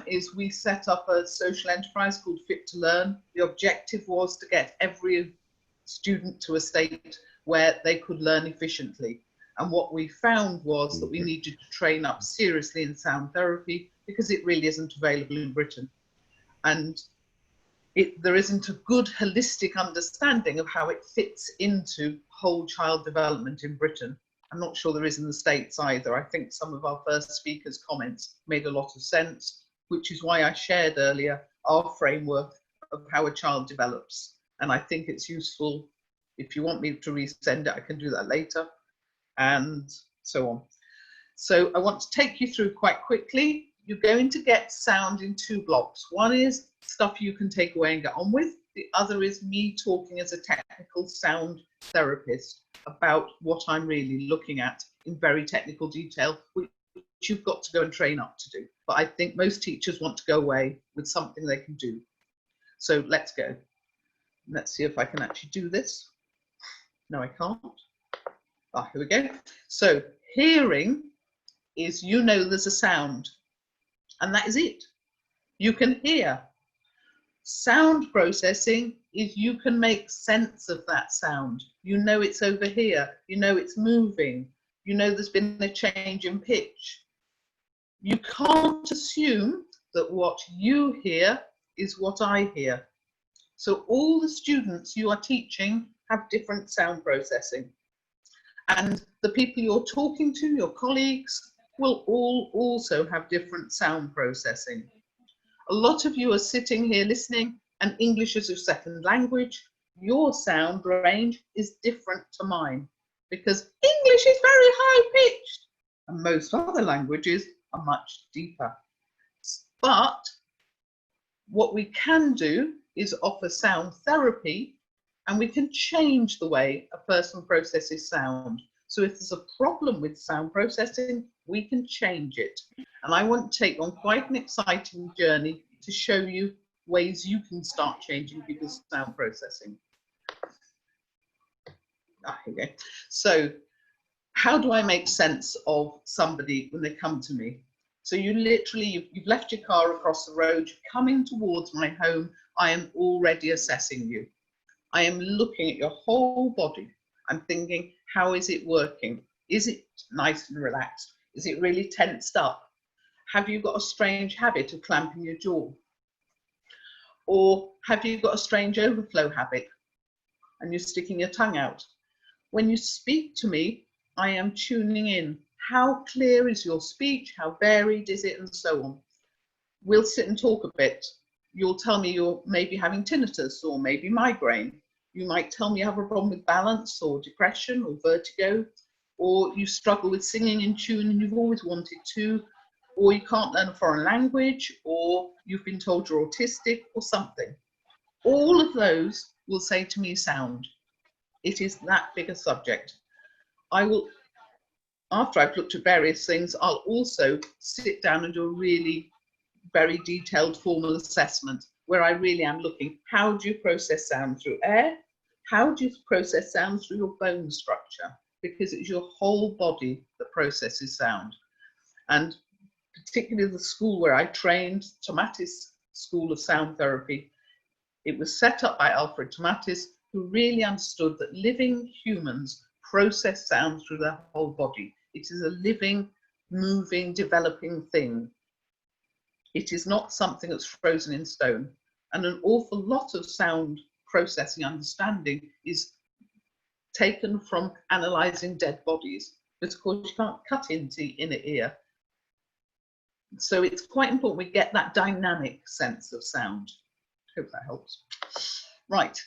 is we set up a social enterprise called Fit to Learn. The objective was to get every student to a state where they could learn efficiently. And what we found was that we needed to train up seriously in sound therapy because it really isn't available in Britain. And there isn't a good holistic understanding of how it fits into whole child development in Britain. I'm not sure there is in the States either. I think some of our first speakers' comments made a lot of sense, which is why I shared earlier our framework of how a child develops. And I think it's useful. If you want me to resend it, I can do that later, and so on. So I want to take you through quite quickly. You're going to get sound in two blocks. One is stuff you can take away and get on with. The other is me talking as a technical sound therapist about what I'm really looking at in very technical detail, which you've got to go and train up to do. But I think most teachers want to go away with something they can do. So let's go. Let's see if I can actually do this. No, I can't. Ah, here we go. So hearing is, you know, there's a sound, and that is it. You can hear. Sound processing is you can make sense of that sound. You know it's over here. You know it's moving. You know there's been a change in pitch. You can't assume that what you hear is what I hear. So all the students you are teaching have different sound processing. And the people you're talking to, your colleagues, will all also have different sound processing. A lot of you are sitting here listening, and English is your second language. Your sound range is different to mine because English is very high pitched and most other languages are much deeper. But what we can do is offer sound therapy, and we can change the way a person processes sound. So if there's a problem with sound processing, we can change it. And I want to take on quite an exciting journey to show you ways you can start changing people's sound processing. Here we go. So how do I make sense of somebody when they come to me? So you literally, you've left your car across the road, you're coming towards my home, I am already assessing you. I am looking at your whole body. I'm thinking, how is it working? Is it nice and relaxed? Is it really tensed up? Have you got a strange habit of clamping your jaw? Or have you got a strange overflow habit and you're sticking your tongue out? When you speak to me, I am tuning in. How clear is your speech? How varied is it? And so on. We'll sit and talk a bit. You'll tell me you're maybe having tinnitus or maybe migraine. You might tell me you have a problem with balance or depression or vertigo, or you struggle with singing in tune and you've always wanted to, or you can't learn a foreign language, or you've been told you're autistic or something. All of those will say to me sound. It is that big a subject. I will, after I've looked at various things, I'll also sit down and do a really very detailed formal assessment where I really am looking, how do you process sound through air? How do you process sound through your bone structure? Because it's your whole body that processes sound. And particularly the school where I trained, Tomatis School of Sound Therapy, it was set up by Alfred Tomatis, who really understood that living humans process sound through their whole body. It is a living, moving, developing thing. It is not something that's frozen in stone. And an awful lot of sound processing understanding is taken from analysing dead bodies. But of course, you can't cut into the inner ear. So it's quite important we get that dynamic sense of sound. Hope that helps. Right.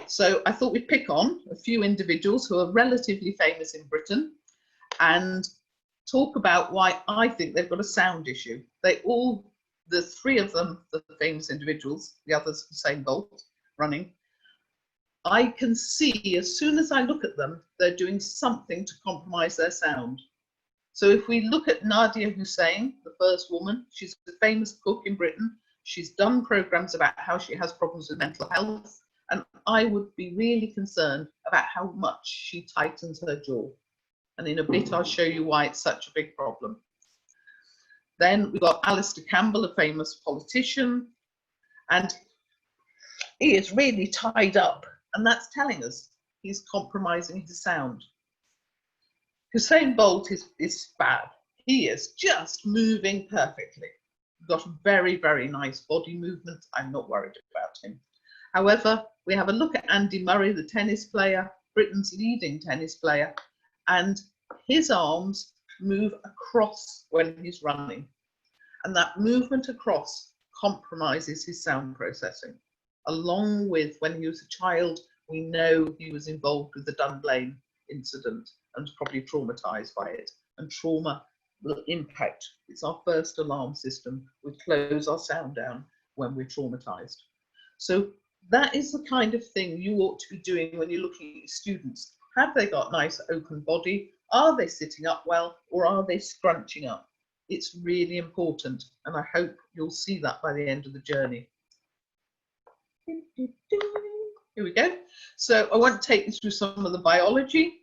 So I thought we'd pick on a few individuals who are relatively famous in Britain and talk about why I think they've got a sound issue. They all, the three of them, the famous individuals, the others Usain Bolt running, I can see as soon as I look at them, they're doing something to compromise their sound. So if we look at Nadia Hussain, the first woman, she's a famous cook in Britain. She's done programs about how she has problems with mental health. And I would be really concerned about how much she tightens her jaw. And in a bit, I'll show you why it's such a big problem. Then we've got Alistair Campbell, a famous politician, and he is really tied up, and that's telling us he's compromising his sound. Usain Bolt is fab. He is just moving perfectly. He's got a very, very nice body movement. I'm not worried about him. However, we have a look at Andy Murray, the tennis player, Britain's leading tennis player, and his arms move across when he's running. And that movement across compromises his sound processing. Along with when he was a child, we know he was involved with the Dunblane incident and was probably traumatized by it. And trauma will impact. It's our first alarm system. We close our sound down when we're traumatized. So that is the kind of thing you ought to be doing when you're looking at your students. Have they got nice open body? Are they sitting up well, or are they scrunching up? It's really important, and I hope you'll see that by the end of the journey. Here we go. So I want to take you through some of the biology.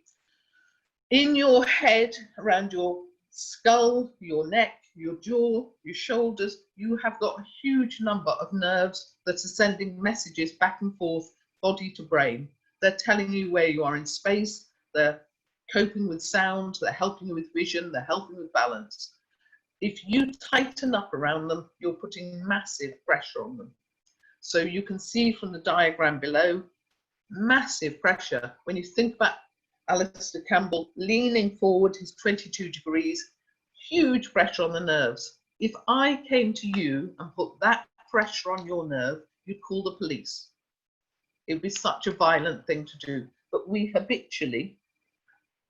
In your head, around your skull, your neck, your jaw, your shoulders, you have got a huge number of nerves that are sending messages back and forth, body to brain. They're telling you where you are in space, they're coping with sound, they're helping you with vision, they're helping with balance. If you tighten up around them, you're putting massive pressure on them. So you can see from the diagram below, massive pressure. When you think about Alistair Campbell leaning forward, his 22 degrees, huge pressure on the nerves. If I came to you and put that pressure on your nerve, you'd call the police. It would be such a violent thing to do. But we habitually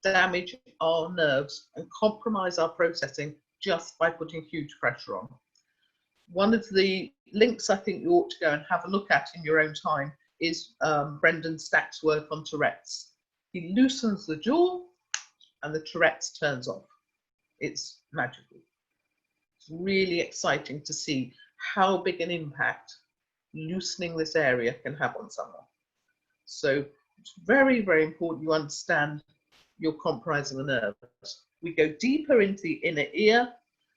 damage our nerves and compromise our processing just by putting huge pressure on. One of the links I think you ought to go and have a look at in your own time is Brendan Stack's work on Tourette's. He loosens the jaw and the Tourette's turns off. It's magical. It's really exciting to see how big an impact loosening this area can have on someone. So it's very, very important you understand you're compromising the nerves. We go deeper into the inner ear,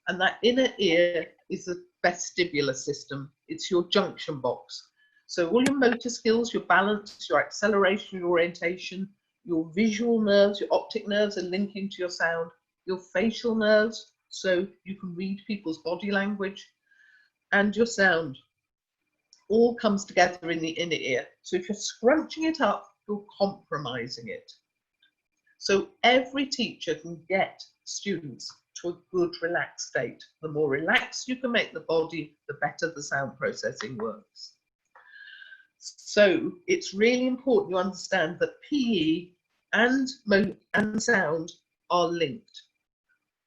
and that inner ear is the vestibular system. It's your junction box. So all your motor skills, your balance, your acceleration, your orientation, your visual nerves, your optic nerves are linking to your sound, your facial nerves, so you can read people's body language, and your sound all comes together in the inner ear. So if you're scrunching it up, you're compromising it. So every teacher can get students to a good relaxed state. The more relaxed you can make the body, the better the sound processing works. So it's really important you understand that PE and sound are linked.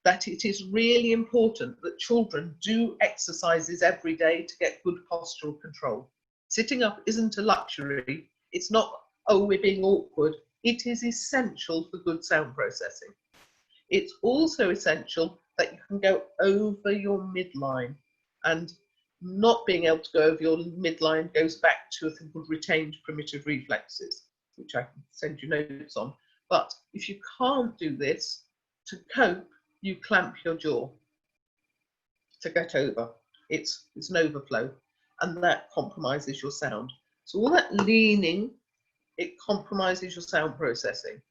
That it is really important that children do exercises every day to get good postural control. Sitting up isn't a luxury. It's not, oh, we're being awkward. It is essential for good sound processing. It's also essential that you can go over your midline, and not being able to go over your midline goes back to a thing called retained primitive reflexes, which I can send you notes on. But if you can't do this, to cope, you clamp your jaw to get over. It's an overflow, and that compromises your sound. So all that leaning, it compromises your sound processing.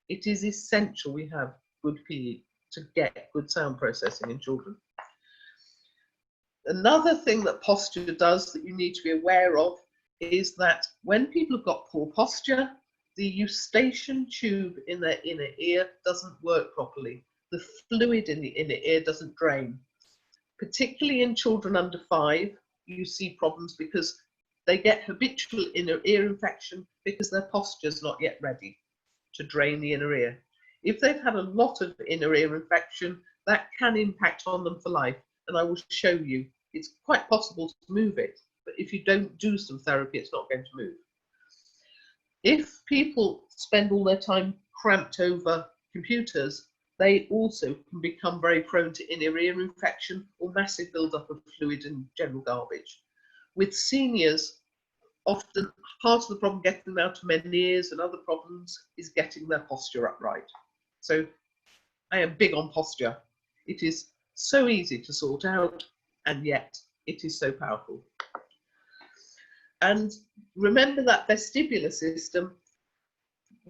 It is essential we have good PE to get good sound processing in children. Another thing that posture does that you need to be aware of is that when people have got poor posture, the eustachian tube in their inner ear doesn't work properly. The fluid in the inner ear doesn't drain. Particularly in children under 5, you see problems because they get habitual inner ear infection because their posture is not yet ready to drain the inner ear. If they've had a lot of inner ear infection, that can impact on them for life. And I will show you, it's quite possible to move it, but if you don't do some therapy, it's not going to move. If people spend all their time cramped over computers, they also can become very prone to inner ear infection or massive buildup of fluid and general garbage. With seniors, often part of the problem getting them out of Meniere's and other problems is getting their posture upright. So I am big on posture. It is So easy to sort out, and yet it is so powerful. And remember that vestibular system.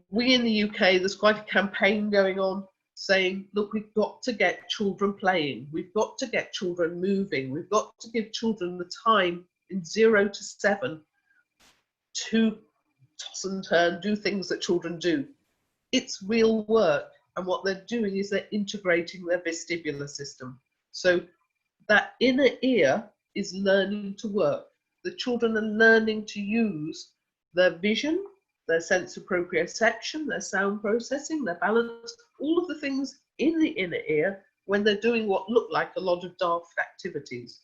We in the UK, there's quite a campaign going on saying, look, we've got to get children playing. We've got to get children moving. We've got to give children the time in 0 to 7 to toss and turn, do things that children do. It's real work. And what they're doing is they're integrating their vestibular system. So that inner ear is learning to work. The children are learning to use their vision, their sense of proprioception, their sound processing, their balance, all of the things in the inner ear when they're doing what look like a lot of daft activities.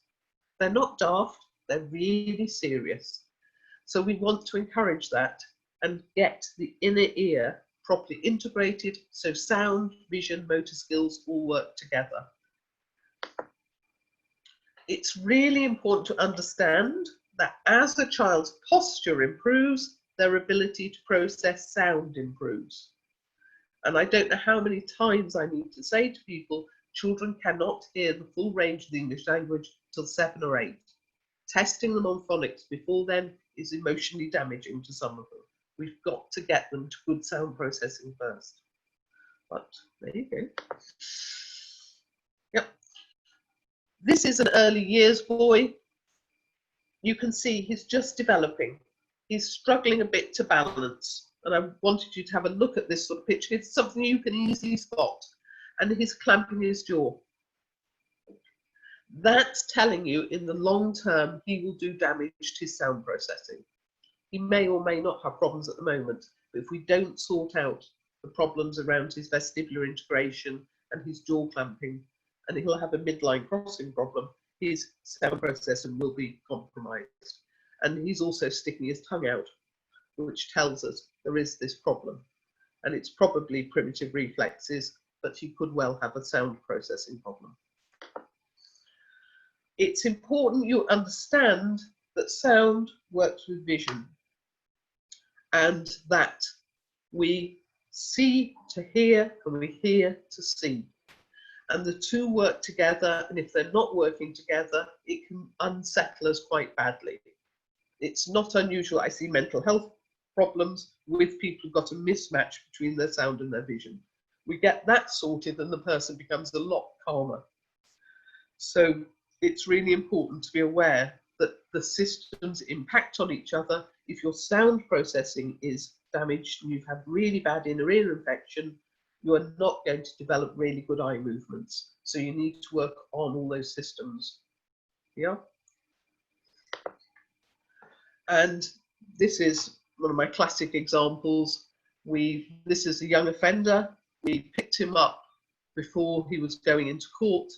They're not daft, they're really serious. So we want to encourage that and get the inner ear properly integrated so sound, vision, motor skills all work together. It's really important to understand that as a child's posture improves, their ability to process sound improves. And I don't know how many times I need to say to people, children cannot hear the full range of the English language till 7 or 8. Testing them on phonics before then is emotionally damaging to some of them. We've got to get them to good sound processing first. But there you go. Yep. This is an early years boy. You can see he's just developing. He's struggling a bit to balance. And I wanted you to have a look at this sort of picture. It's something you can easily spot. And he's clamping his jaw. That's telling you in the long term, he will do damage to his sound processing. He may or may not have problems at the moment, but if we don't sort out the problems around his vestibular integration and his jaw clamping, and he'll have a midline crossing problem, his sound processing will be compromised. And he's also sticking his tongue out, which tells us there is this problem. And it's probably primitive reflexes, but he could well have a sound processing problem. It's important you understand that sound works with vision, and that we see to hear and we hear to see. And the two work together, and if they're not working together, it can unsettle us quite badly. It's not unusual. I see mental health problems with people who've got a mismatch between their sound and their vision. We get that sorted and the person becomes a lot calmer. So it's really important to be aware that the systems impact on each other. If your sound processing is damaged and you've had really bad inner ear infection, you are not going to develop really good eye movements. So you need to work on all those systems. Yeah. And this is one of my classic examples. This is a young offender. We picked him up before he was going into court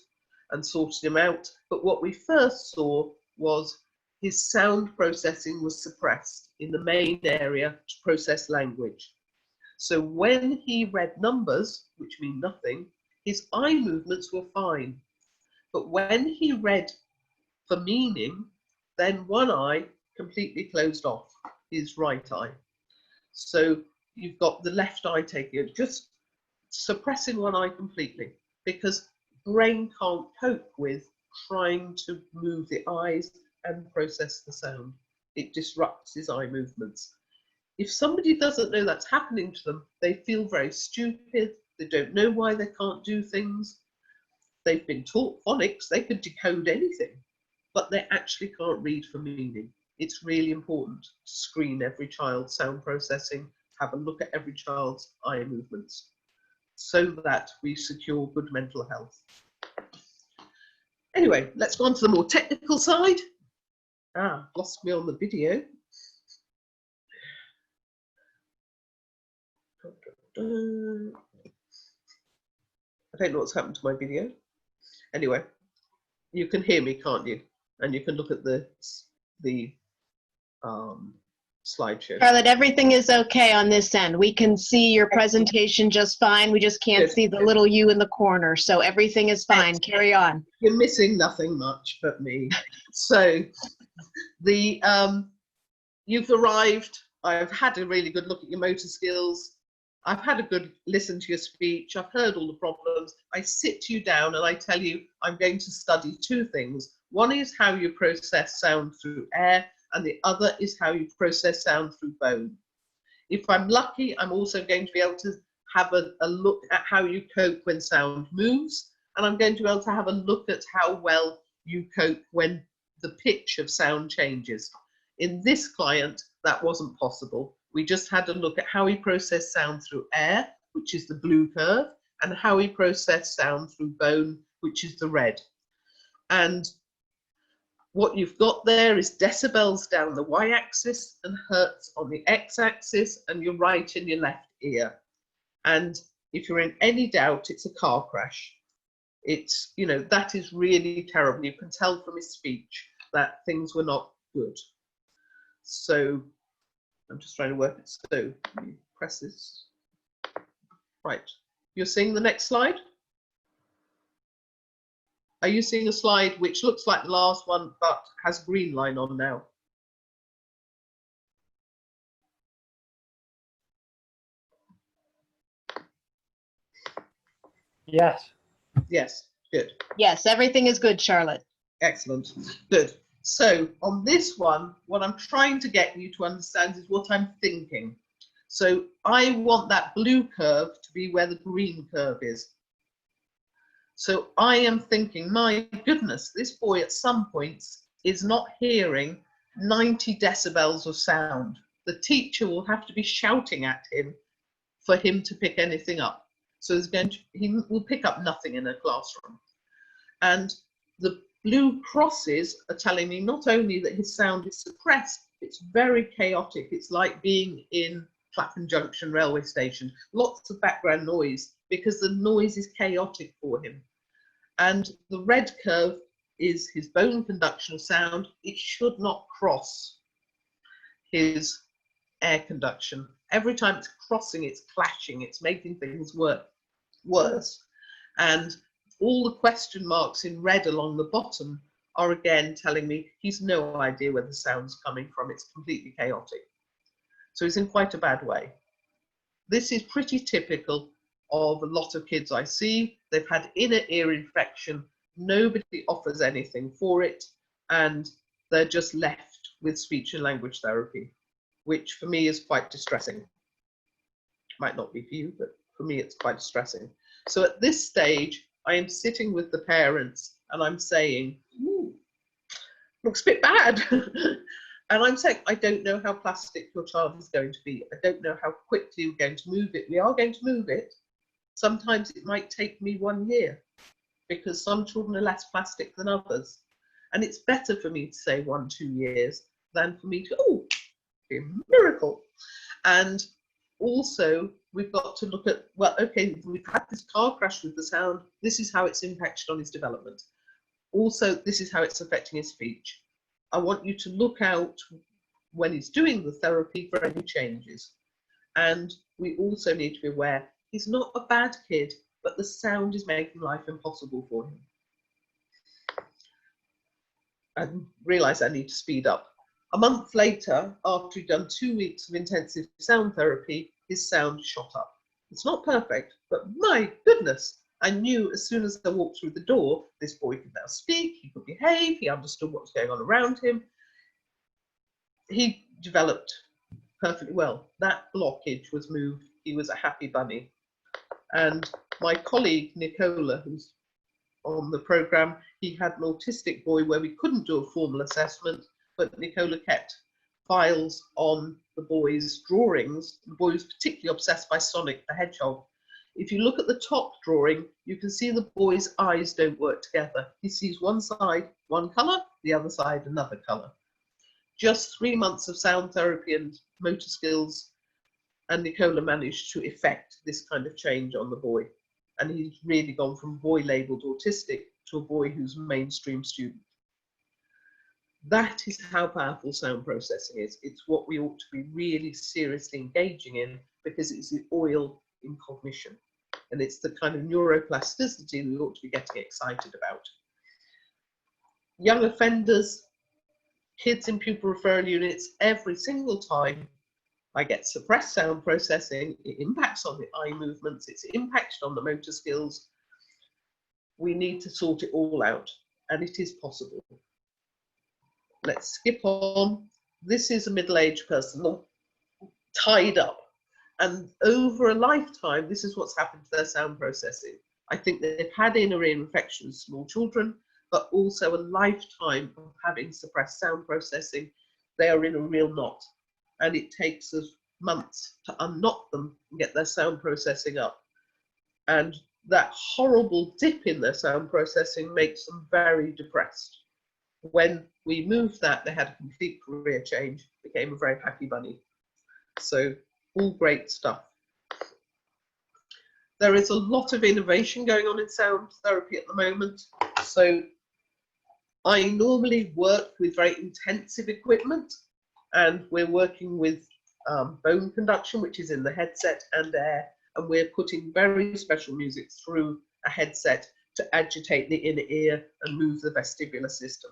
and sorted him out. But what we first saw was his sound processing was suppressed in the main area to process language. So when he read numbers, which mean nothing, his eye movements were fine. But when he read for meaning, then one eye completely closed off, his right eye. So you've got the left eye taking it, just suppressing one eye completely, because brain can't cope with trying to move the eyes and process the sound. It disrupts his eye movements. If somebody doesn't know that's happening to them, they feel very stupid. They don't know why they can't do things. They've been taught phonics, they could decode anything, but they actually can't read for meaning. It's really important to screen every child's sound processing, have a look at every child's eye movements, so that we secure good mental health. Anyway, let's go on to the more technical side. Lost me on the video. I don't know what's happened to my video. Anyway, you can hear me, can't you? And you can look at the slideshow. Charlotte, everything is okay on this end. We can see your presentation just fine. We just can't see the little you in the corner. So everything is fine. Carry on. You're missing nothing much but me. So you've arrived. I've had a really good look at your motor skills. I've had a good listen to your speech, I've heard all the problems, I sit you down and I tell you I'm going to study two things. One is how you process sound through air, and the other is how you process sound through bone. If I'm lucky, I'm also going to be able to have a look at how you cope when sound moves, and I'm going to be able to have a look at how well you cope when the pitch of sound changes. In this client, that wasn't possible. We just had a look at how he processed sound through air, which is the blue curve, and how he processed sound through bone, which is the red. And what you've got there is decibels down the y-axis and hertz on the x-axis, and your right and your left ear. And if you're in any doubt, it's a car crash. It's, you know, that is really terrible. You can tell from his speech that things were not good. So I'm just trying to work it. So you press this. Right. You're seeing the next slide? Are you seeing a slide which looks like the last one but has a green line on now? Yes. Yes, good. Yes, everything is good, Charlotte. Excellent, good. So on this one, what I'm trying to get you to understand is what I'm thinking. So I want that blue curve to be where the green curve is. So I am thinking, my goodness, this boy at some points is not hearing 90 decibels of sound. The teacher will have to be shouting at him for him to pick anything up. So he will pick up nothing in a classroom. And the blue crosses are telling me not only that his sound is suppressed, it's very chaotic. It's like being in Clapham Junction railway station, lots of background noise because the noise is chaotic for him. And the red curve is his bone conduction of sound. It should not cross his air conduction. Every time it's crossing, it's clashing, it's making things worse. And all the question marks in red along the bottom are again telling me he's no idea where the sound's coming from. It's completely chaotic. So he's in quite a bad way. This is pretty typical of a lot of kids I see. They've had inner ear infection. Nobody offers anything for it. And they're just left with speech and language therapy, which for me is quite distressing. Might not be for you, but for me it's quite distressing. So at this stage, I am sitting with the parents and I'm saying, ooh, looks a bit bad. And I'm saying, I don't know how plastic your child is going to be. I don't know how quickly we're going to move it. We are going to move it. Sometimes it might take me 1 year because some children are less plastic than others. And it's better for me to say 1, 2 years than for me to, oh, a miracle. And also, we've got to look at, well, okay, we've had this car crash with the sound. This is how it's impacted on his development. Also, this is how it's affecting his speech. I want you to look out when he's doing the therapy for any changes. And we also need to be aware he's not a bad kid, but the sound is making life impossible for him. I realise I need to speed up. A month later, after he'd done 2 weeks of intensive sound therapy, his sound shot up. It's not perfect, but my goodness, I knew as soon as I walked through the door, this boy could now speak, he could behave, he understood what was going on around him. He developed perfectly well. That blockage was moved. He was a happy bunny. And my colleague, Nicola, who's on the programme, he had an autistic boy where we couldn't do a formal assessment, but Nicola kept files on the boy's drawings. The boy was particularly obsessed by Sonic the Hedgehog. If you look at the top drawing, you can see the boy's eyes don't work together. He sees one side one colour, the other side another colour. Just 3 months of sound therapy and motor skills, and Nicola managed to effect this kind of change on the boy. And he's really gone from boy labelled autistic to a boy who's a mainstream student. That is how powerful sound processing is. It's what we ought to be really seriously engaging in, because it's the oil in cognition. And it's the kind of neuroplasticity we ought to be getting excited about. Young offenders, kids in pupil referral units, every single time I get suppressed sound processing, it impacts on the eye movements, it's impacted on the motor skills. We need to sort it all out, and it is possible. Let's skip on. This is a middle-aged person, tied up. And over a lifetime, this is what's happened to their sound processing. I think they've had inner ear infections, small children, but also a lifetime of having suppressed sound processing. They are in a real knot, and it takes us months to unknot them and get their sound processing up. And that horrible dip in their sound processing makes them very depressed. When we moved that, they had a complete career change, became a very happy bunny. So all great stuff. There is a lot of innovation going on in sound therapy at the moment. So I normally work with very intensive equipment, and we're working with bone conduction, which is in the headset, and air, and we're putting very special music through a headset to agitate the inner ear and move the vestibular system.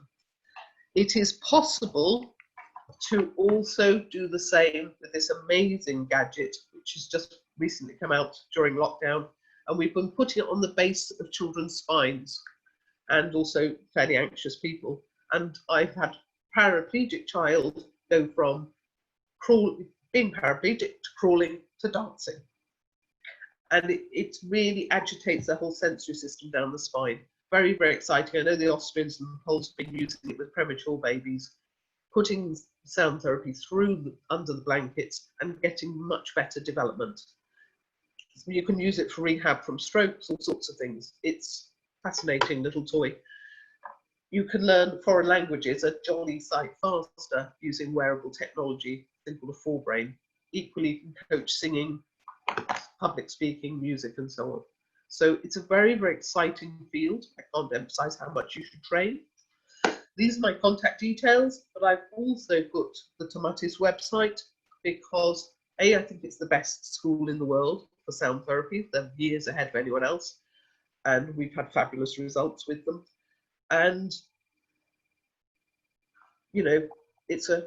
It is possible to also do the same with this amazing gadget, which has just recently come out during lockdown, and we've been putting it on the base of children's spines and also fairly anxious people. And I've had a paraplegic child go from being paraplegic to crawling to dancing. And it really agitates the whole sensory system down the spine. Very, very exciting. I know the Austrians and the Poles have been using it with premature babies, putting sound therapy through under the blankets and getting much better development. You can use it for rehab from strokes, all sorts of things. It's a fascinating little toy. You can learn foreign languages a jolly sight faster using wearable technology, something called a forebrain. Equally, you can coach singing, public speaking, music, and so on. So it's a very, very exciting field. I can't emphasize how much you should train. These are my contact details, but I've also put the Tomatis website because I think it's the best school in the world for sound therapy. They're years ahead of anyone else, and we've had fabulous results with them. And, you know, it's a